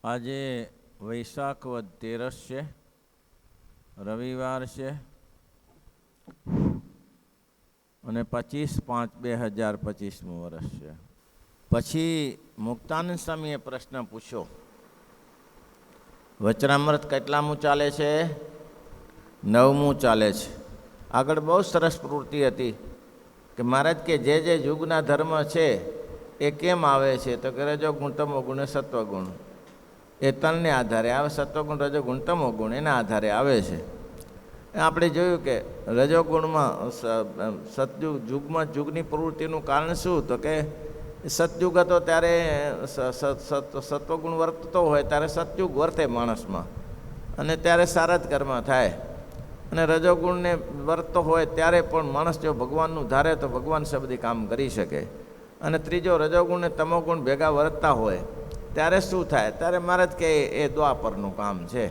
આજે વૈશાખ વદ 13 છે, રવિવાર છે અને 25/5/2025 વર્ષ છે. પછી મુક્તાનંદ સ્વામીએ પ્રશ્ન પૂછ્યો, વચનામૃત કેટલામું ચાલે છે? 9મું ચાલે છે. આગળ બહુ સરસ પ્રવૃત્તિ હતી કે મહારાજ કે જે યુગના ધર્મ છે એ કેમ આવે છે? તો કે રજોગુણ, તમોગુણ અને સત્વગુણ, એ ત્રણને આધારે આવે. સત્વગુણ, રજોગુણ, તમોગુણ એના આધારે આવે છે. આપણે જોયું કે રજોગુણમાં સતયુગમાં યુગની પ્રવૃત્તિનું કારણ શું? તો કે સતયુગ હતો ત્યારે સત્વગુણ વર્તતો હોય ત્યારે સતયુગ વર્તે માણસમાં, અને ત્યારે સારા જ કર્મ થાય. અને રજોગુણને વર્તતો હોય ત્યારે પણ માણસ જો ભગવાનનું ધારે તો ભગવાન બધી કામ કરી શકે. અને ત્રીજો રજોગુણ ને તમોગુણ ભેગા વર્તતા હોય ત્યારે શું થાય? ત્યારે મહારાજ કે એ દ્વાપરનું કામ છે.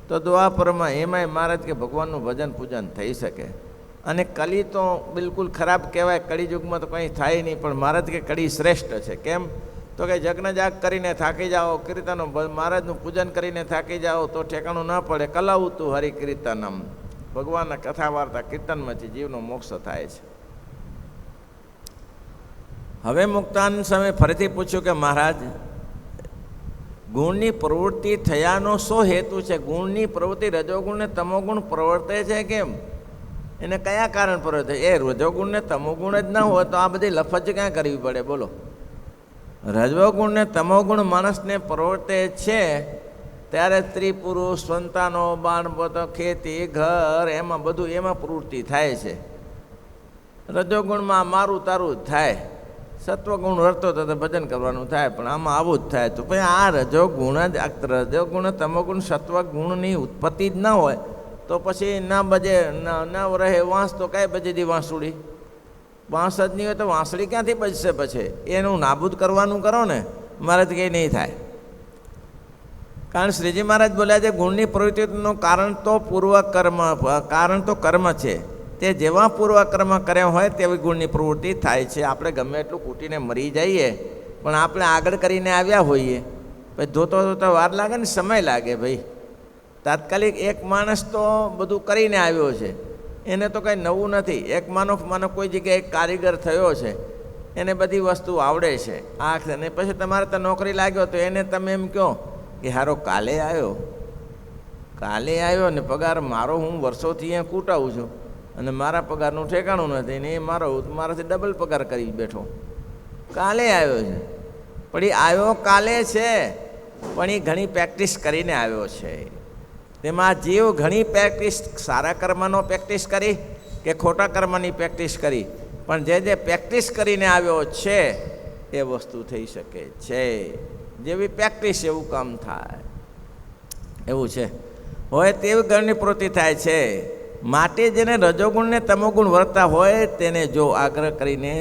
તો દ્વાપરમાં એમાંય મહારાજ કે ભગવાનનું ભજન પૂજન થઈ શકે. અને કલી તો બિલકુલ ખરાબ કહેવાય, કળીયુગમાં તો કંઈ થાય નહીં, પણ મહારાજ કે કળી શ્રેષ્ઠ છે. કેમ? તો કે જગ્ન જાગ કરીને થાકી જાઓ, કીર્તનો મહારાજનું પૂજન કરીને થાકી જાઓ તો ઠેકાણું ના પડે. કલાવતું હરિ કીર્તનમ, ભગવાનના કથા વાર્તા કીર્તનમાંથી જીવનો મોક્ષ થાય છે. હવે મુક્તાનંદ સ્વામીએ ફરીથી પૂછ્યું કે મહારાજ, ગુણની પ્રવૃત્તિ થયાનો શું હેતુ છે? ગુણની પ્રવૃત્તિ રજોગુણ ને તમોગુણ પ્રવર્તે છે કેમ? એને કયા કારણ પ્રવર્તે? એ રજોગુણ ને તમોગુણ જ ન હોય તો આ બધી લફજ ક્યાં કરવી પડે? બોલો. રજોગુણ ને તમોગુણ માણસને પ્રવર્તે છે ત્યારે સ્ત્રી પુરુષ, સંતાનો, બાળબતો, ખેતી, ઘર, એમાં બધું એમાં પ્રવૃત્તિ થાય છે. રજોગુણમાં મારું તારું જ થાય. સત્વગુણ વર્તો તો ભજન કરવાનું થાય, પણ આમાં આવું જ થાય. તો ભાઈ આ રજોગુણ તમોગુણ સત્વગુણની ઉત્પત્તિ જ ન હોય તો પછી ના બજે ન રહે વાંસ તો કાંઈ બજે દી વાંસુડી. વાંસ જ નહીં હોય તો વાંસળી ક્યાંથી બજશે? પછી એનું નાબૂદ કરવાનું કરો ને, મારે તો કંઈ નહીં થાય. કારણ શ્રીજી મહારાજ બોલ્યા છે, ગુણની પ્રવૃત્તિનું કારણ તો કર્મ છે. તે જેવા પૂર્વકર્મ કર્યા હોય તેવી ગુણની પ્રવૃત્તિ થાય છે. આપણે ગમે એટલું કૂટીને મરી જઈએ પણ આપણે આગળ કરીને આવ્યા હોઈએ, ભાઈ ધોતો વાર લાગે ને, સમય લાગે. ભાઈ તાત્કાલિક એક માણસ તો બધું કરીને આવ્યો છે, એને તો કંઈ નવું નથી. એક માનો કોઈ જગ્યાએ કારીગર થયો છે, એને બધી વસ્તુ આવડે છે. અને પછી તમારે તો નોકરી લાગ્યો તો એને તમે એમ કહો કે હારો કાલે આવ્યો ને પગાર મારો હું વર્ષોથી અહીંયા કૂટાવું છું અને મારા પગારનું ઠેકાણું નથી ને એ મારાથી ડબલ પગાર કરી બેઠો. કાલે આવ્યો છે, પણ એ આવ્યો કાલે છે, પણ એ ઘણી પ્રેક્ટિસ કરીને આવ્યો છે. તેમાં જીવ ઘણી પ્રેક્ટિસ, સારા કર્મનો પ્રેક્ટિસ કરી કે ખોટા કર્મની પ્રેક્ટિસ કરી, પણ જે પ્રેક્ટિસ કરીને આવ્યો છે એ વસ્તુ થઈ શકે છે. જેવી પ્રેક્ટિસ એવું કામ થાય, એવું છે. હોય તેવી ગણની પ્રવૃત્તિ થાય છે. માટે જેને રજોગુણ ને તમોગુણ વર્તતા હોય તેને જો આગ્રહ કરીને,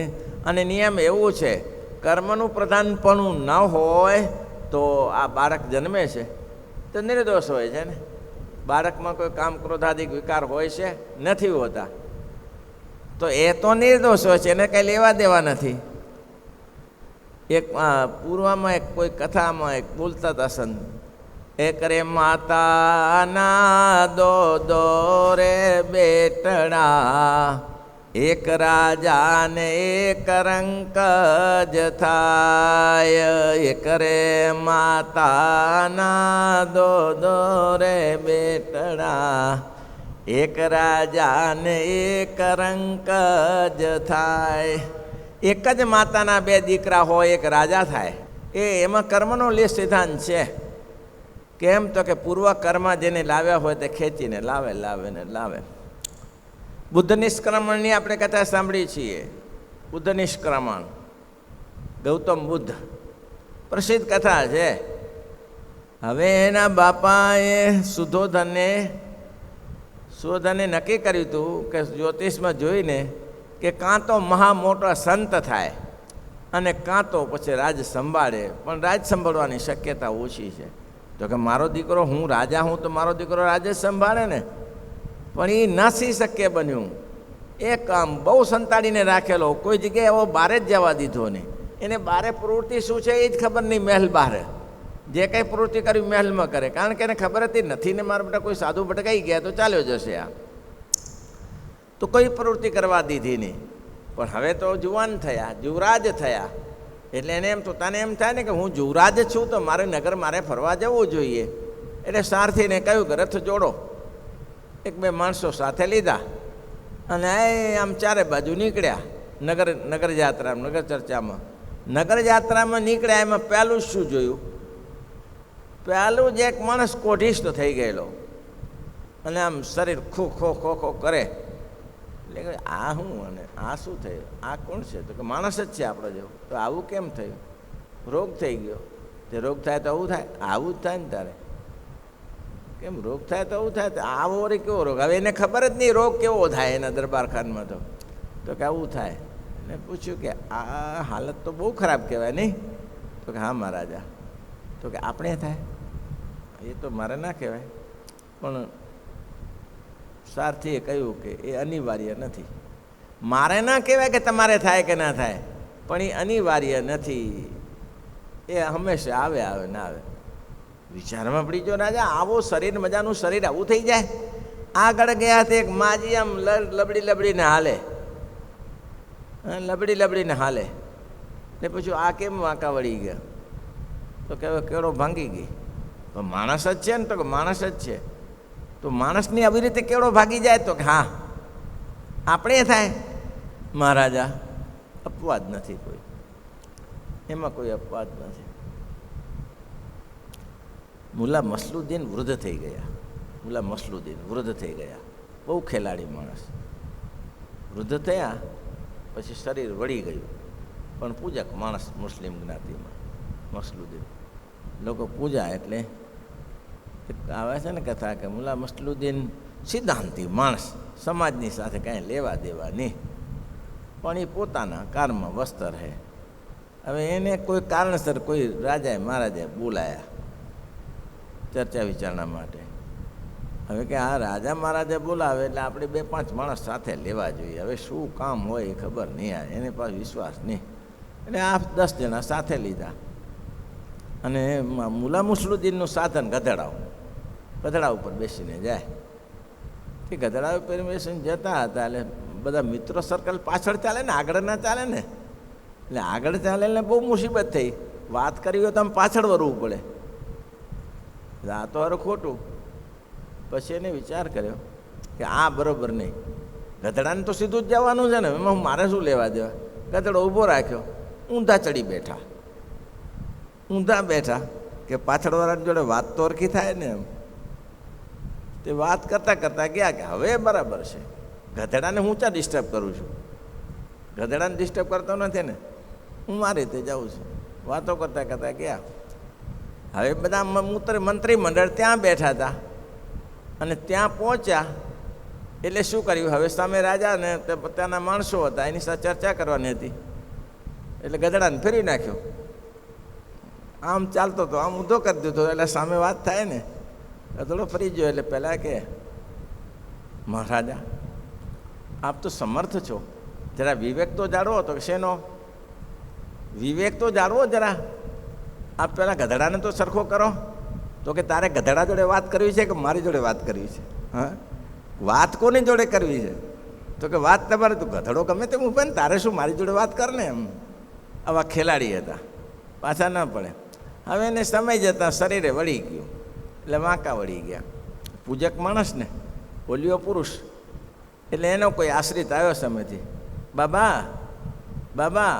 અને નિયમ એવું છે, કર્મનું પ્રધાનપણું ન હોય તો આ બાળક જન્મે છે તો નિર્દોષ હોય છે ને. બાળકમાં કોઈ કામ ક્રોધાદિક વિકાર હોય છે? નથી હોતા. તો એ તો નિર્દોષ હોય છે, એને કંઈ લેવા દેવા નથી. એક પૂર્વમાં કોઈ કથામાં એક બોલતા હતા સંત, એક રે માતાના દો રે બેટડા, એક રાજાને એક રંક જ થાય. એક રે માતાના દો રે બેટડા, એક રાજાને એક રંક જ થાય. એક જ માતાના બે દીકરા હોય, એક રાજા થાય. એમાં કર્મનો લે સિદ્ધાંત છે. કેમ? તો કે પૂર્વ કર્મ જેને લાવ્યા હોય તે ખેંચીને લાવે. બુદ્ધ નિષ્ક્રમણની આપણે કથા સાંભળી છીએ. બુદ્ધ નિષ્ક્રમણ, ગૌતમ બુદ્ધ, પ્રસિદ્ધ કથા છે. હવે એના બાપાએ સુધોધને નક્કી કર્યું હતું કે જ્યોતિષમાં જોઈને કે કાં તો મહા મોટો સંત થાય અને કાં તો પછી રાજ સંભાળે, પણ રાજ સંભાળવાની શક્યતા ઓછી છે. તો કે મારો દીકરો, હું રાજા હું તો મારો દીકરો રાજ જ સંભાળે ને, પણ એ નથી શક્ય બન્યું. એક આમ બહુ સંતાડીને રાખેલો, કોઈ જગ્યાએ એવો બહાર જ જવા દીધો નહીં. એને બારે પ્રવૃત્તિ શું છે એ જ ખબર નહીં. મહેલ બહાર જે કંઈ પ્રવૃત્તિ કરી મહેલમાં કરે, કારણ કે એને ખબર હતી નથી ને મારા બેટા કોઈ સાધુ ભટકાઈ ગયા તો ચાલ્યો જશે આ, તો કોઈ પ્રવૃત્તિ કરવા દીધી નહીં. પણ હવે તો જુવાન થયા, યુવરાજ થયા, એટલે એને એમ તો તને એમ થાય ને કે હું યુવરાજ છું તો મારે નગર મારે ફરવા જવું જોઈએ. એટલે સારથીને કહ્યું કે રથ જોડો. એક બે માણસો સાથે લીધા અને આમ ચારે બાજુ નીકળ્યા નગર યાત્રામાં, નગર ચર્ચામાં. નગર યાત્રામાં નીકળ્યા, એમાં પહેલું શું જોયું? પહેલું જ એક માણસ કોઢિષ્ઠ થઈ ગયેલો અને આમ શરીર ખો ખો ખો ખો કરે. એટલે આ શું અને આ શું થયું? આ કોણ છે? તો કે માણસ જ છે આપણો જેવો. તો આવું કેમ થયું? રોગ થઈ ગયો. તે રોગ થાય તો આવું થાય? આવું જ થાય ને તારે. કેમ રોગ થાય તો આવું થાય? તો આવો વળી કેવો રોગ? હવે એને ખબર જ નહીં રોગ કેવો થાય એના દરબારખાનમાં. તો કે આવું થાય. એને પૂછ્યું કે આ હાલત તો બહુ ખરાબ કહેવાય નહીં? તો કે હા મહારાજા. તો કે આપણે થાય એ તો મારે ના કહેવાય, પણ સારથીએ કહ્યું કે એ અનિવાર્ય નથી. મારે ના કહેવાય કે તમારે થાય કે ના થાય, પણ એ અનિવાર્ય નથી. એ હંમેશા આવે આવે ના આવે. વિચારમાં પડી જો રાજા, આવો શરીર, મજાનું શરીર આવું થઈ જાય. આગળ ગયા તે એક માજી આમ લબડી લબડીને હાલે, લબડી લબડીને હાલે. ને પૂછ્યું આ કેમ વાંકા વળી ગયા? તો કે કેળો ભાંગી ગઈ. તો માણસ જ છે ને? તો કે માણસ જ છે. તો માણસની આવી રીતે કેળો ભાગી જાય? તો કે હા આપણે થાય. મહારાજા અપવાદ નથી કોઈ, એમાં કોઈ અપવાદ નથી. મુલા મસલુદ્દીન વૃદ્ધ થઈ ગયા. મુલા મસલુદ્દીન વૃદ્ધ થઈ ગયા, બહુ ખેલાડી માણસ. વૃદ્ધ થયા પછી શરીર વળી ગયું, પણ પૂજક માણસ મુસ્લિમ જ્ઞાતિમાં મસલુદ્દીન. લોકો પૂજા એટલે આવે છે ને કથા કે મુલા મસલુદ્દીન સિદ્ધાંતી માણસ, સમાજની સાથે કાંઈ લેવા દેવા નહીં, પણ એ પોતાના કારમાં વ્યસ્ત રહે. હવે એને કોઈ કારણસર કોઈ રાજાએ મહારાજાએ બોલાયા ચર્ચા વિચારણા માટે. હવે કે આ રાજા મહારાજે બોલાવે એટલે આપણે 2-5 માણસ સાથે લેવા જોઈએ. હવે શું કામ હોય એ ખબર નહીં આવે, એને પાસે વિશ્વાસ નહીં. એટલે આ 10 જણા સાથે લીધા અને મુલા મસલુદ્દીનનું સાધન ગધેડા ઉપર બેસીને જાય. તે ગધેડા ઉપર બેસીને જતા હતા એટલે બધા મિત્રો સર્કલ પાછળ ચાલે ને, આગળ ના ચાલે ને. એટલે આગળ ચાલે એટલે બહુ મુસીબત થઈ. વાત કરી હોય તો આમ પાછળ વળવું પડે. આ તો હારું ખોટું. પછી એને વિચાર કર્યો કે આ બરાબર નહીં, ગધેડાને તો સીધું જ જવાનું છે ને, એમાં મારે શું લેવા દેવા. ગધેડો ઊભો રાખ્યો, ઊંધા ચડી બેઠા. ઊંધા બેઠા કે પાછળવાળાની જોડે વાત તો ઓળખી થાય ને એમ. તે વાત કરતાં કરતાં ગયા કે હવે બરાબર છે, ગધેડાને હું ચા ડિસ્ટર્બ કરું છું? ગધેડાને ડિસ્ટર્બ કરતો નથી ને, હું મારી રીતે જાઉં છું. વાતો કરતાં કરતાં ગયા. હવે બધા મંત્રીમંડળ ત્યાં બેઠા હતા અને ત્યાં પહોંચ્યા એટલે શું કર્યું? હવે સામે રાજા ને પોતાના માણસો હતા, એની સાથે ચર્ચા કરવાની હતી. એટલે ગધેડાને ફેરવી નાખ્યો. આમ ચાલતો હતો, આમ ઊંધો કરી દીધો એટલે સામે વાત થાય ને. ગધેડો ફરી ગયો એટલે પહેલાં કે મહારાજા આપ તો સમર્થ છો, જરા વિવેક તો જાળવો. તો શેનો વિવેક તો જાળવો જરા. આપ પહેલાં ગધેડાને તો સરખો કરો. તો કે તારે ગધેડા જોડે વાત કરવી છે કે મારી જોડે વાત કરવી છે? હા, વાત કોની જોડે કરવી છે? તો કે વાત તમારે, તું ગધેડો ગમે તેમ ઉભે ને, તારે શું મારી જોડે વાત કર ને એમ. આવા ખેલાડી હતા, પાછા ન પડે. હવે એને સમય જતાં શરીરે વળી ગયું એટલે વાંકા વળી ગયા. પૂજક માણસ ને બોલ્યો પુરુષ એટલે એનો કોઈ આશ્રિત આવ્યો સમયથી, બાબા બાબા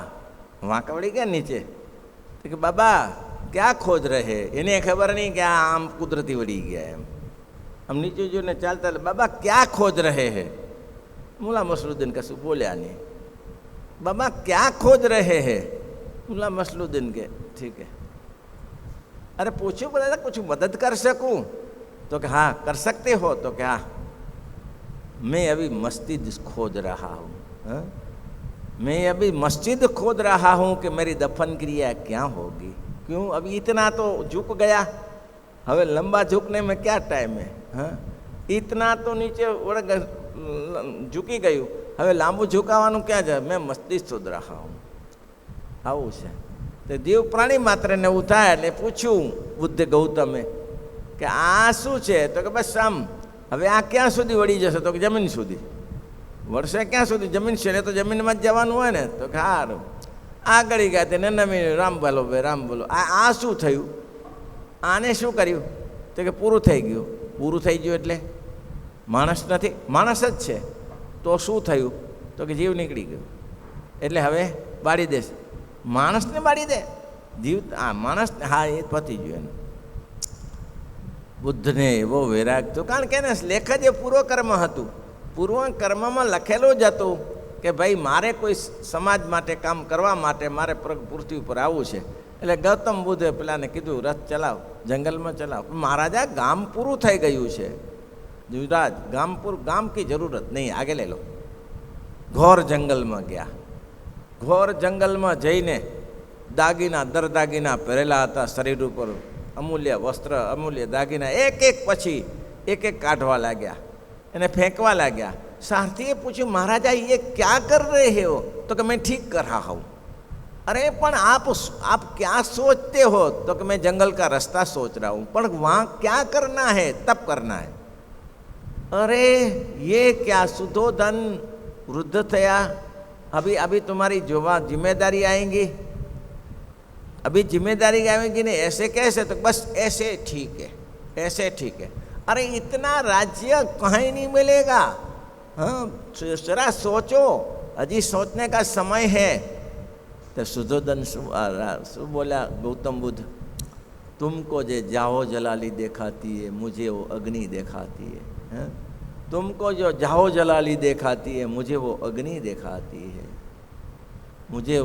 વાંકા વળી ગયા નીચે. તો કે બાબા ક્યાં ખોજ રહે? એને ખબર નહીં કે આ આમ કુદરતી વળી ગયા એમ. આમ નીચે જોઈને ચાલતા, બાબા ક્યાં ખોજ રહે હે? મુલા મસલુદ્દીન કશું બોલ્યા નહીં. બાબા ક્યાં ખોજ રહે હે? મુલા મસલુદ્દીન કે ઠીક હે. अरे पूछो बोला कुछ मदद कर सकूं? तो कि हाँ कर सकते हो. तो क्या मैं अभी मस्जिद खोद रहा हूँ. मैं अभी मस्जिद खोद रहा हूँ कि मेरी दफन क्रिया क्या होगी. क्यों? अभी इतना तो झुक गया, હવે લંબા ઝૂકને में क्या टाइम है. हाँ, इतना तो नीचे ઝૂકી ગયું, હવે લાંબુ ઝુકાવાનું ક્યાં છે? મેં મસ્જિદ શોધ રહ્યા હું. આવું છે. તો જીવ પ્રાણી માત્રને એવું થાય એટલે પૂછ્યું બુદ્ધ ગૌતમે કે આ શું છે? તો કે બસ આમ. હવે આ ક્યાં સુધી વળી જશે? તો કે જમીન સુધી. વળશે ક્યાં સુધી? જમીન છે તો જમીનમાં જ જવાનું હોય ને. તો કે હારું. આગળ ગયા તેને નમી રામ બોલો ભાઈ રામ બોલો. આ શું થયું? આને શું કર્યું? તો કે પૂરું થઈ ગયું. પૂરું થઈ ગયું એટલે માણસ નથી, માણસ જ છે. તો શું થયું? તો કે જીવ નીકળી ગયો. એટલે હવે બાળી દેશે. માણસને બાળી દે જીવ? આ માણસને, હા એ પતી ગયું એનું. બુદ્ધને એવો વૈરાગ થયો, કારણ કે એને લેખ જ એ પૂર્વકર્મ હતું. પૂર્વકર્મમાં લખેલું જ હતું કે ભાઈ મારે કોઈ સમાજ માટે કામ કરવા માટે મારે પૃથ્વી ઉપર આવવું છે. એટલે ગૌતમ બુદ્ધે પેલાને કીધું રથ ચલાવ, જંગલમાં ચલાવ. મહારાજા ગામ પૂરું થઈ ગયું છે યુવરાજ, ગામ કી જરૂરત નહીં, આગે લે લો. ઘોર જંગલમાં ગયા. ઘોર જંગલમાં જઈને દાગીના દાગીના પહેરેલા હતા શરીર ઉપર, અમૂલ્ય વસ્ત્ર, અમૂલ્ય દાગીના એક એક પછી એક કાઢવા લાગ્યા, એને ફેંકવા લાગ્યા. સારથીએ પૂછ્યું મહારાજા ये क्या कर रहे हो? तो कि मैं ठीक कर रहा हूँ. अरे पण आप क्या सोचते हो? तो कि मैं जंगल का रास्ता सोच रहा हूँ. पर वहाँ क्या करना है? तप करना है. अरे ये क्या? सुधोधन वृद्ध थया, अभी तुम्हारी जिम्मेदारी आएंगी, अभी जिम्मेदारी आएंगी नहीं. ऐसे कैसे? तो बस ऐसे ठीक है, ऐसे ठीक है. अरे इतना राज्य कहीं नहीं मिलेगा. हाँ जरा सोचो, अजी सोचने का समय है. तो सुधोधन शु बोला गौतम बुद्ध, तुमको जो जाओ जलाली दिखाती है मुझे वो अग्नि दिखाती है. तुमको जो जाओ जलाली दिखाती है मुझे वो अग्नि दिखाती है. मुझे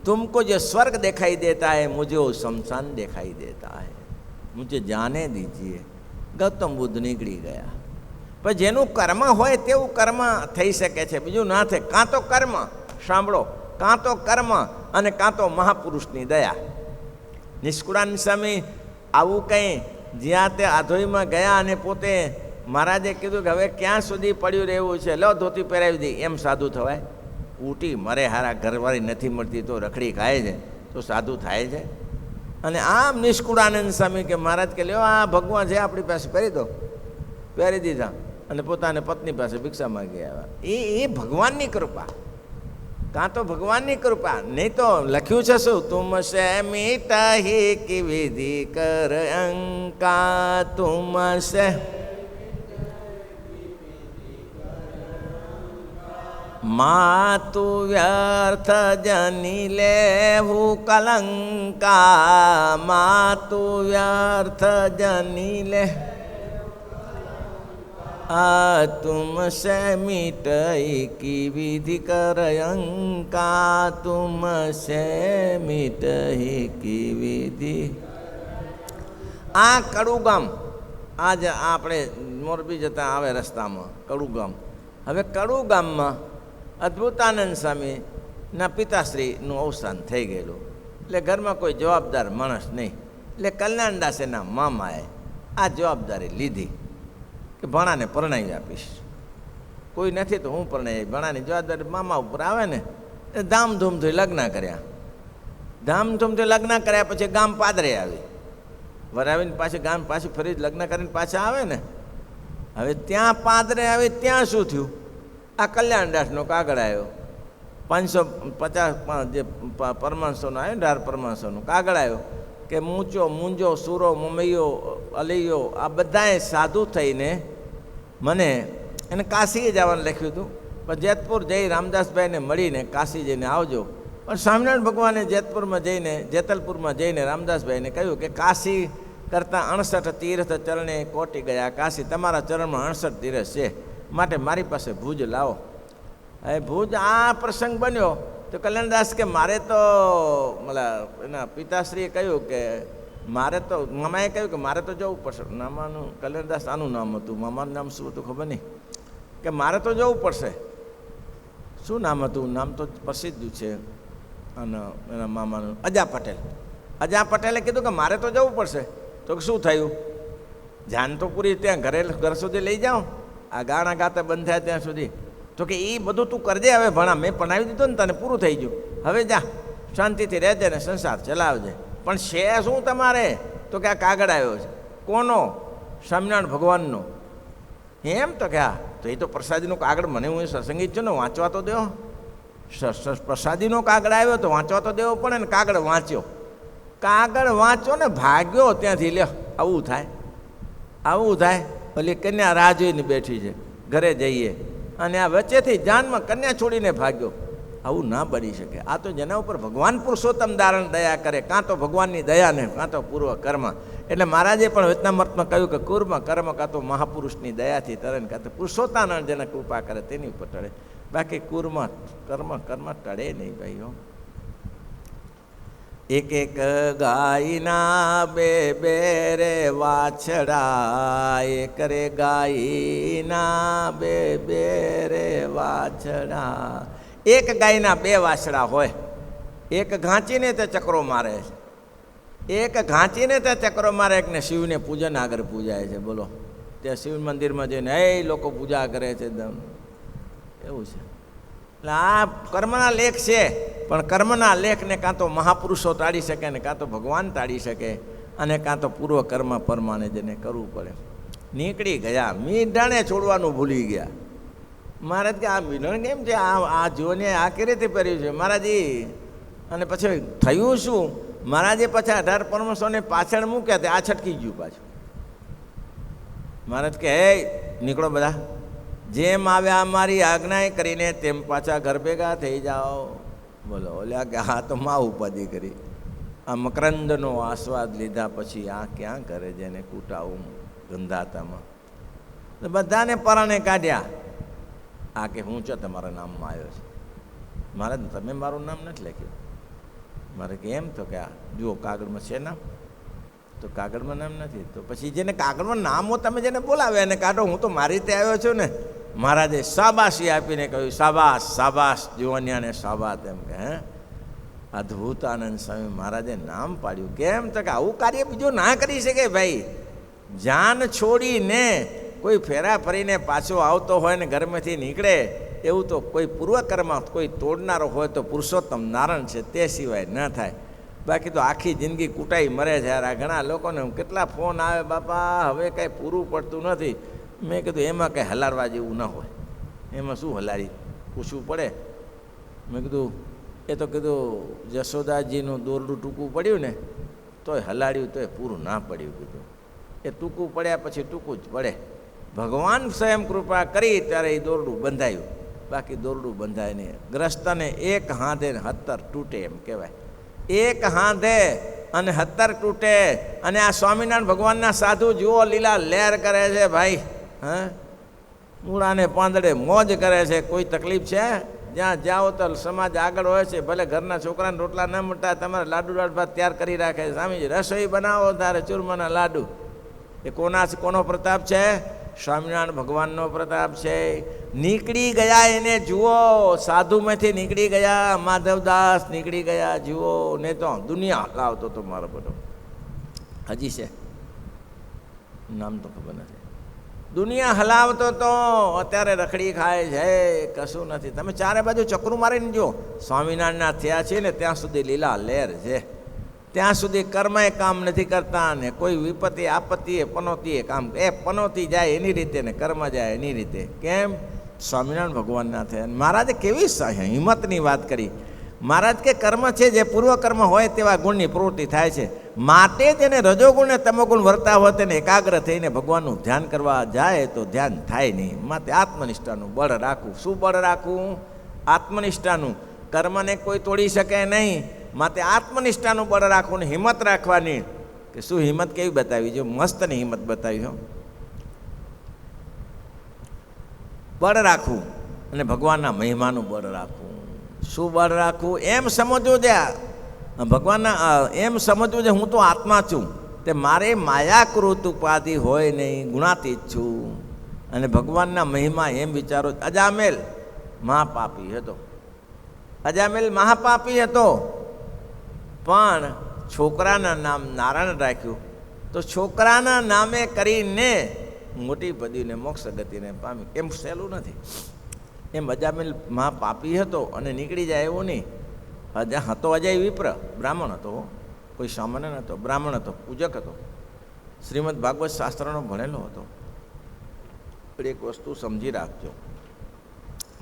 तुमको जो स्वर्ग दिखाई देता है मुझे वो शमशान दिखाई देता है. मुझे जाने दीजिए. गौतम बुद्ध निकली गया. पर जेનું કર્મ હોય તેવું કર્મ થઈ શકે છે, બીજું ના થાય. કાં તો કર્મ, સાંભળો, કાં તો કર્મ અને કાં તો મહાપુરુષની દયા. નિષ્કુળાનંદ સ્વામી આવું કંઈ જ્યાં તે આધોઈમાં ગયા અને પોતે મહારાજે કીધું કે હવે ક્યાં સુધી પડ્યું રહેવું છે, લો ધોતી પહેરાવી દી. એમ સાધુ થવાય? ઉટી મરે હારા ઘરવાળી નથી મળતી તો રખડી ખાય છે તો સાધુ થાય છે? અને આમ નિષ્કુળાનંદ સ્વામી કે મહારાજ કે લ્યો આ ભગવાન છે આપણી પાસે પહેરી દો. પહેરી દીધા અને પોતાને પત્ની પાસે ભિક્ષા માગી આવ્યા. એ ભગવાનની કૃપા, કાં તો ભગવાનની કૃપા, નહીં તો લખ્યું છે શું? તુમ સે મીટા હી કી વિધિ કર અંકા, તુમ સે માતુ વ્યર્થ જની લેવું કલંકા, માતુ વ્યર્થ જની લે આ તુમ સે મીટઈ કી વિધિ કર અંકા, તુમ સે મીટઈ કી વિધિ. આ કડું ગામ, આજ આપણે મોરબી જતા આવે રસ્તામાં કડું ગામ. હવે કડું ગામમાં અદ્ભુતાનંદ સ્વામીના પિતાશ્રીનું અવસાન થઈ ગયેલું. એટલે ઘરમાં કોઈ જવાબદાર માણસ નહીં. એટલે કલ્યાણદાસેના મામાએ આ જવાબદારી લીધી કે ભણાને પરણાવી આપીશ. કોઈ નથી તો હું પરણાવી. ભણાની જવાબદારી મામા ઉપર આવે ને. એ ધામધૂમથી લગ્ન કર્યા. ધામધૂમથી લગ્ન કર્યા પછી ગામ પાદરે આવી. વરાવીને પાછી ગામ પાછી ફરી લગ્ન કરીને પાછા આવે ને. હવે ત્યાં પાદરે આવી ત્યાં શું થયું? આ કલ્યાણદાસનો કાગળ આવ્યો. 550 જે પરમાંસોનો આવ્યો ને, 18 પરમાંસોનો કાગળ આવ્યો કે મૂંચો મૂંજો સુરો મમૈયો અલૈયો આ બધાએ સાધુ થઈને મને એને કાશીએ જવાનું લખ્યું હતું. પણ જેતપુર જઈ રામદાસભાઈને મળીને કાશી જઈને આવજો. પણ સ્વામિનારાયણ ભગવાને જેતપુરમાં જઈને જેતલપુરમાં જઈને રામદાસભાઈને કહ્યું કે કાશી કરતાં 68 તીર્થ ચરણે કોટી ગયા. કાશી તમારા ચરણમાં 68 તીર્થ છે, માટે મારી પાસે ભુજ લાવો. હવે ભુજ આ પ્રસંગ બન્યો તો કલ્યાણદાસ કે મારે તો એના પિતાશ્રીએ કહ્યું કે મારે તો, મામાએ કહ્યું કે મારે તો જવું પડશે. મામાનું કલ્યાણદાસ આનું નામ હતું, મામાનું નામ શું હતું ખબર નહીં, કે મારે તો જવું પડશે. શું નામ હતું? નામ તો પ્રસિદ્ધ છે અને એના મામાનું અજા પટેલ. અજા પટેલે કીધું કે મારે તો જવું પડશે. તો શું થયું? જાન તો પૂરી ત્યાં ઘર સુધી લઈ જાઓ, આ ગાણા ગાતા બંધ થયા ત્યાં સુધી. તો કે એ બધું તું કરજે હવે ભણા, મેં ભણાવી દીધું ને તને, પૂરું થઈ ગયું, હવે જા. શાંતિથી રહેજે ને સંસાર ચલાવજે. પણ છે શું તમારે? તો કે આ કાગળ આવ્યો છે. કોનો? સ્વામિનારાયણ ભગવાનનો. એમ? તો કે હા. તો એ તો પ્રસાદીનો કાગળ, મને હું સત્સંગી જ છું ને, વાંચવા તો દેવો. પ્રસાદીનો કાગળ આવ્યો તો વાંચવા તો દેવો પડે ને. કાગળ વાંચ્યો. કાગળ વાંચો ને ભાગ્યો ત્યાંથી. લ્યો, આવું થાય, આવું થાય. ઓલી કન્યા રાહ જોઈને બેઠી છે, ઘરે જઈએ, અને આ વચ્ચેથી જાનમાં કન્યા છોડીને ભાગ્યો. આવું ના બની શકે. આ તો જેના ઉપર ભગવાન પુરુષોત્તમ ધારણ દયા કરે, કાં તો ભગવાનની દયા ને કાં તો પૂર્વ કર્મ. એટલે મહારાજે પણ વચનામૃતમાં કહ્યું કે કુર્મ કર્મ કાં તો મહાપુરુષની દયાથી તરે ને કાં તો પુરુષોત્તમ જેને કૃપા કરે તેની ઉપર ટળે. બાકી કુર્મ કર્મ ટળે નહીં ભાઈઓ. એક એક ગાયના બે બે રે વાછડા, એક રે ગાયના બે બે રે વાછડા. એક ગાયના બે વાછડા હોય, એક ઘાંચીને તે ચક્રો મારે છે, એક ઘાંચીને તે ચક્રો મારે, એકને શિવને પૂજન આગળ પૂજાય છે. બોલો, ત્યાં શિવ મંદિરમાં જઈને એ લોકો પૂજા કરે છે. એવું છે. એટલે આ કર્મના લેખ છે, પણ કર્મના લેખને કાં તો મહાપુરુષો ટાળી શકે ને કાં તો ભગવાન ટાળી શકે, અને કાં તો પૂર્વ કર્મ પરમાને જેને કરવું પડે. નીકળી ગયા, મીંઢાણે છોડવાનું ભૂલી ગયા. મહારાજ કે આ મીંઢણ કેમ છે? આ જોને આ કેવી રીતે પહેર્યું છે મહારાજી? અને પછી થયું શું? મહારાજે પછી 18 પરમહંસોને પાછળ મૂક્યા, તે આ છટકી ગયું પાછું. મહારાજ કે હે નીકળો બધા, જેમ આવ્યા અમારી આજ્ઞા કરીને તેમ પાછા ઘર ભેગા થઈ જાઓ. બોલો, ઓલ્યા કે હા તો માં ઉપાધિ કરી. આ મકરંદનો આસ્વાદ લીધા પછી આ ક્યાં કરે જેને કૂટાવું ગંધાતામાં. તો બધાને પરાણે કાઢ્યા. આ કે હું છો તમારા નામમાં આવ્યો છે? મહારાજ તમે મારું નામ નથી લખ્યું. મારે કે એમ? તો કે આ જુઓ કાગળમાં છે નામ. તો કાગળમાં નામ નથી. તો પછી જેને કાગળમાં નામ હો તમે જેને બોલાવે એને કાઢો. હું તો મારી રીતે આવ્યો છું ને. મહારાજે શાબાશી આપીને કહ્યું શાબાશ શાબાશ જુવાનિયાને શાબાત. એમ કે હે અદ્ભુતાનંદ સ્વામી મહારાજે નામ પાડ્યું. કેમ? તો કે આવું કાર્ય બીજું ના કરી શકે ભાઈ. જાન છોડીને કોઈ ફેરા ફરીને પાછો આવતો હોય ને ઘરમાંથી નીકળે, એવું તો કોઈ પૂર્વકર્મ કોઈ તોડનારો હોય તો પુરુષોત્તમ નારાયણ છે, તે સિવાય ન થાય. બાકી તો આખી જિંદગી કૂટાઈ મરે છે. યાર, આ ઘણા લોકોને કેટલા ફોન આવે, બાપા હવે કાંઈ પૂરું પડતું નથી. મેં કીધું એમાં કંઈ હલારવા જેવું ન હોય. એમાં શું હલારી પૂછવું પડે? મેં કીધું એ તો કીધું જશોદાજીનું દોરડું ટૂંકું પડ્યું ને તોય હલાડ્યું તોય પૂરું ના પડ્યું. કીધું એ ટૂંકું પડ્યા પછી ટૂંકું જ પડે. ભગવાન સ્વયં કૃપા કરી ત્યારે એ દોરડું બંધાયું, બાકી દોરડું બંધાય નહીં. ગ્રસ્તને એક હાથે 17 તૂટે એમ કહેવાય. એક હાથે અને 17 તૂટે. અને આ સ્વામિનારાયણ ભગવાનના સાધુ જુઓ લીલા લહેર કરે છે ભાઈ. હા, મૂળાને પાંદડે મોજ કરે છે. કોઈ તકલીફ છે? જ્યાં જાઓ તો સમાજ આગળ હોય છે. ભલે ઘરના છોકરાને રોટલા ન મળતા, તમારે લાડુ દાળ ભાત તૈયાર કરી રાખે છે. સ્વામીજી રસોઈ બનાવો તારે ચૂરમાના લાડુ. એ કોનો પ્રતાપ છે? સ્વામિનારાયણ ભગવાનનો પ્રતાપ છે. નીકળી ગયા એને જુઓ, સાધુમાંથી નીકળી ગયા. માધવદાસ નીકળી ગયા જુઓ. ને તો દુનિયા હલાવતો તો મારો બધો હજી છે, નામ તો ખબર નથી. દુનિયા હલાવતો તો અત્યારે રખડી ખાય છે, કશું નથી. તમે ચારે બાજુ ચક્રું મારીને જો, સ્વામિનારાયણના થયા છે ને ત્યાં સુધી લીલા લહેર છે. ત્યાં સુધી કર્મએ કામ નથી કરતા, ને કોઈ વિપત્તિ આપત્તિએ પનોતીએ કામ. એ પનોતી જાય એની રીતે ને કર્મ જાય એની રીતે. કેમ? સ્વામિનારાયણ ભગવાનના થયા. મહારાજે કેવી હિંમતની વાત કરી. મહારાજ કે કર્મ છે જે પૂર્વ કર્મ હોય તેવા ગુણની પ્રવૃત્તિ થાય છે. માટે તેને રજોગુણ ને તમોગુણ વર્તા હોય તેને એકાગ્ર થઈને ભગવાનનું ધ્યાન કરવા જાય તો ધ્યાન થાય નહીં. માટે આત્મનિષ્ઠાનું બળ રાખવું. શું બળ રાખવું? આત્મનિષ્ઠાનું. કર્મને કોઈ તોડી શકે નહીં. માટે આત્મનિષ્ઠાનું બળ રાખવું ને હિંમત રાખવાની. કે શું હિંમત કેવી બતાવી? જો મસ્તની હિંમત બતાવી હો. બળ રાખવું અને ભગવાનના મહિમાનું બળ રાખવું. શું બળ રાખવું? એમ સમજવું છે ભગવાનના, એમ સમજવું છે હું તો આત્મા છું, તે મારે માયાકૃત ઉપાધિ હોય નહીં, ગુણાતીત છું. અને ભગવાનના મહિમા એમ વિચારો. અજામેલ મહાપાપી હતો. અજામેલ મહાપાપી હતો, પણ છોકરાના નામ નારાયણ રાખ્યું. તો છોકરાના નામે કરીને મોટી પદવીને મોક્ષ ગતિને પામી. એમ સહેલું નથી. એમ અજામેલ મહાપાપી હતો અને નીકળી જાય એવું નહીં. હતો અજય વિપ્ર, બ્રાહ્મણ હતો, કોઈ સામાન્ય નહોતો, બ્રાહ્મણ હતો, પૂજક હતો, શ્રીમદ ભાગવત શાસ્ત્રનો ભણેલો હતો. પણ એક વસ્તુ સમજી રાખજો,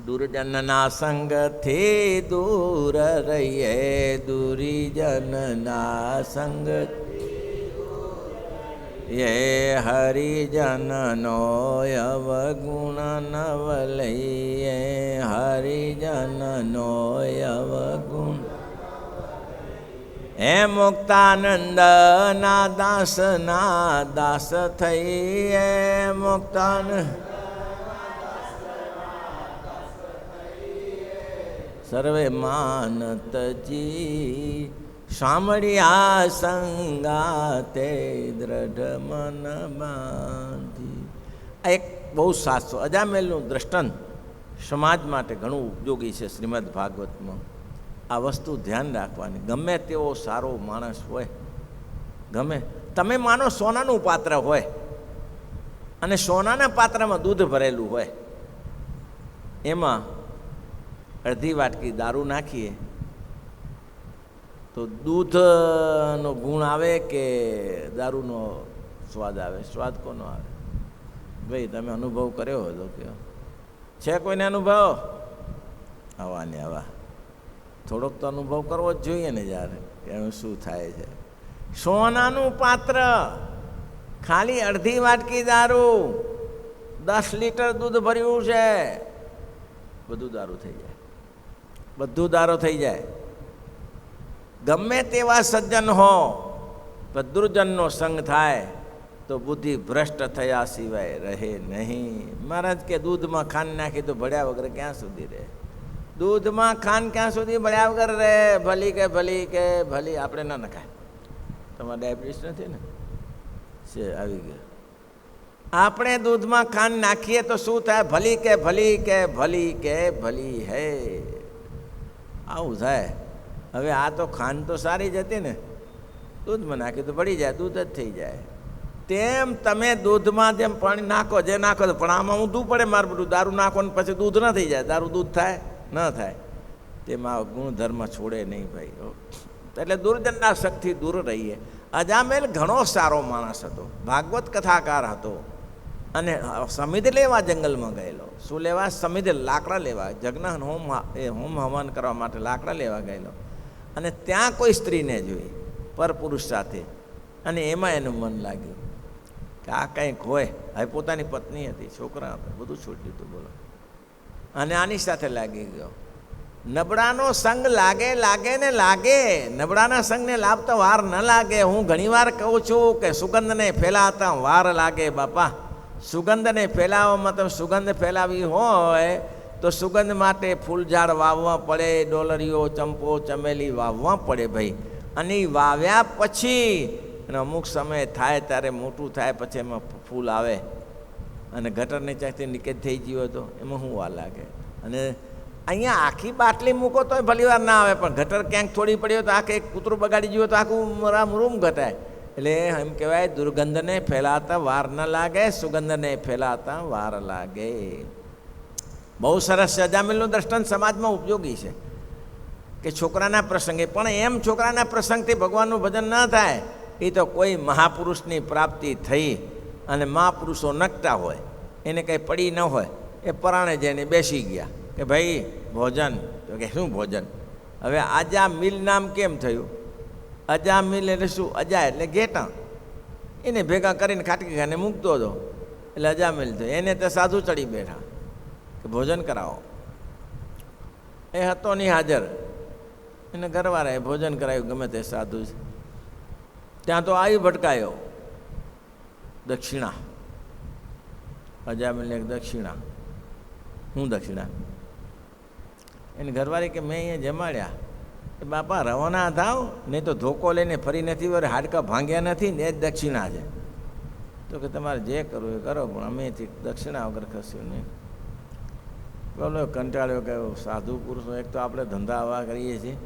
દુર્જનના સંગથી દૂર રહીએ, દુર્જનના સંગ એ હરિજનનો અવગુણ નવ લઈએ, હરિજનનો અવગુણ. હે મુક્તાનંદના દાસના દાસ થઈએ, મુક્તાનંદ સર્વે માનતજી, સાંભળ્યા સંગાતે દ્રઢ મન બાંધી. આ એક બહુ સાચો અજામેલનું દ્રષ્ટાંત સમાજ માટે ઘણું ઉપયોગી છે શ્રીમદ ભાગવતમાં. આ વસ્તુ ધ્યાન રાખવાની. ગમે તેવો સારો માણસ હોય, ગમે તમે માનો સોનાનું પાત્ર હોય અને સોનાના પાત્રમાં દૂધ ભરેલું હોય, એમાં અડધી વાટકી દારૂ નાખીએ તો દૂધનો ગુણ આવે કે દારૂનો સ્વાદ આવે? સ્વાદ કોનો આવે ભાઈ? તમે અનુભવ કર્યો હોય તો કહો. છે કોઈને અનુભવ? આવા ને આવા થોડોક તો અનુભવ કરવો જ જોઈએ ને જ્યારે એનું શું થાય છે. સોનાનું પાત્ર, ખાલી અડધી વાટકી દારૂ, 10 લીટર દૂધ ભર્યું છે, બધું દારૂ થઈ જાય, બધું દારૂ થઈ જાય. ગમે તેવા સજ્જન હો, દુર્જનનો સંગ થાય તો બુદ્ધિ ભ્રષ્ટ થયા સિવાય રહે નહીં. મહારાજ કે દૂધમાં ખાંડ નાખી તો ભળ્યા વગર ક્યાં સુધી રહે? દૂધમાં ખાંડ ક્યાં સુધી ભળ્યા વગર રહે? ભલી કે ભલી કે ભલી આપણે ના નખાય. તમારે ડાયાબિટીસ નથી ને? છે, આવી ગયો. આપણે દૂધમાં ખાંડ નાખીએ તો શું થાય? ભલી કે ભલી કે ભલી કે ભલી હે, આવું થાય. હવે આ તો ખાંડ તો સારી જ હતી ને, દૂધમાં નાખી તો પડી જાય, દૂધ જ થઈ જાય. તેમ તમે દૂધમાં જેમ પાણી નાખો, જે નાખો તો પણ આમાં ઊંધું પડે. મારું બધું દારૂ નાખો ને પછી દૂધ ન થઈ જાય, દારૂ દૂધ થાય ન થાય. તેમાં ગુણધર્મ છોડે નહીં ભાઈ. એટલે દુર્જનના શક્તિ દૂર રહીએ. અજામેલ ઘણો સારો માણસ હતો, ભાગવત કથાકાર હતો અને સમિધ લેવા જંગલમાં ગયેલો. શું લેવા? સમિધ, લાકડા લેવા. જગ્ન હોમ હવન કરવા માટે લાકડા લેવા ગયેલો અને ત્યાં કોઈ સ્ત્રીને જોઈ પરપુરુષ સાથે, અને એમાં એનું મન લાગ્યું કે આ કંઈક હોય. હવે પોતાની પત્ની હતી, છોકરા હતા, બધું છોડી દીધું, બોલો, અને આની સાથે લાગી ગયો. નબળાનો સંગ લાગે લાગે ને લાગે, નબળાના સંગને લાભતા વાર ન લાગે. હું ઘણીવાર કહું છું કે સુગંધને ફેલાવતા વાર લાગે બાપા. સુગંધને ફેલાવવામાં તમે સુગંધ ફેલાવી હોય તો સુગંધ માટે ફૂલઝાડ વાવવા પડે, ડોલરીઓ, ચંપો, ચમેલી વાવવા પડે ભાઈ. અને એ વાવ્યા પછી અને અમુક સમય થાય ત્યારે મોટું થાય, પછી એમાં ફૂલ આવે અને ગટરની ચાકથી નીકળ થઈ ગયો તો એમાં શું વાર લાગે? અને અહીંયા આખી બાટલી મૂકો તોય ભલી વાર ના આવે, પણ ગટર ક્યાંક થોડી પડી હોય તો આખે એક કૂતરું બગાડી ગયું તો આખું રૂમ ઘટાય. એટલે એમ કહેવાય, દુર્ગંધને ફેલાતા વાર ન લાગે, સુગંધને ફેલાતા વાર લાગે. બહુ સરસ છે. અજામેલનું દ્રષ્ટાંત સમાજમાં ઉપયોગી છે કે છોકરાના પ્રસંગે, પણ એમ છોકરાના પ્રસંગથી ભગવાનનું ભજન ન થાય. એ તો કોઈ મહાપુરુષની પ્રાપ્તિ થઈ અને મહાપુરુષો નકટા હોય, એને કંઈ પડી ન હોય, એ પરાણે જઈને બેસી ગયા કે ભાઈ ભોજન. તો કે શું ભોજન? હવે આજા મિલ નામ કેમ થયું? અજા મિલ એટલે શું? અજા એટલે ઘેટા, એને ભેગા કરીને ખાટકી ખાને મૂકતો હતો એટલે અજા મિલ થયું. એને તો સાધુ ચડી બેઠા કે ભોજન કરાવો. એ હતો નહીં હાજર, એને ઘરવાળાએ ભોજન કરાવ્યું, ગમે તે સાધુ છે. ત્યાં તો આવી ભટકાયો દક્ષિણા. અજામિલને દક્ષિણા. હું દક્ષિણા? એની ઘરવાળી કે મેં અહીંયા જમાડ્યા. એ બાપા રવાના થાવ, નહીં તો ધોકો લઈને ફરી નથી વળે, હાડકા ભાંગ્યા નથી ને, એ જ દક્ષિણા છે. તો કે તમારે જે કરવું એ કરો, પણ અમેથી દક્ષિણા વગર ખસ્યું નહીં. બોલો કંટાળ્યો કે સાધુ પુરુષો, એક તો આપણે ધંધા આવા કરીએ છીએ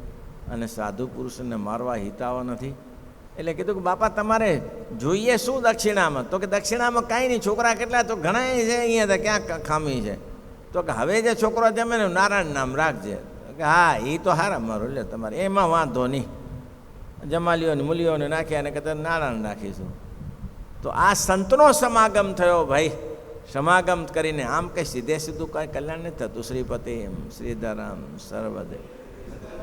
અને સાધુ પુરુષોને મારવા હિતાવા નથી. એટલે કીધું કે બાપા તમારે જોઈએ શું દક્ષિણામાં? તો કે દક્ષિણામાં કાંઈ નહીં, છોકરા કેટલા તો ઘણા છે અહીંયા, ક્યાં ખામી છે? તો કે હવે જે છોકરો જમે ને નારાયણ નામ રાખજે. કે હા એ તો હારા મારું લે તમારે એમાં વાંધો નહીં, જમાલીઓને મૂલીઓને નાખ્યા અને કદાચ નાણાં નાખીશું. તો આ સંતનો સમાગમ થયો ભાઈ. સમાગમ કરીને આમ કંઈ સીધે સીધું કાંઈ કલ્યાણ નથી થતું. શ્રીપતિ શ્રીધરામ સર્વદેવ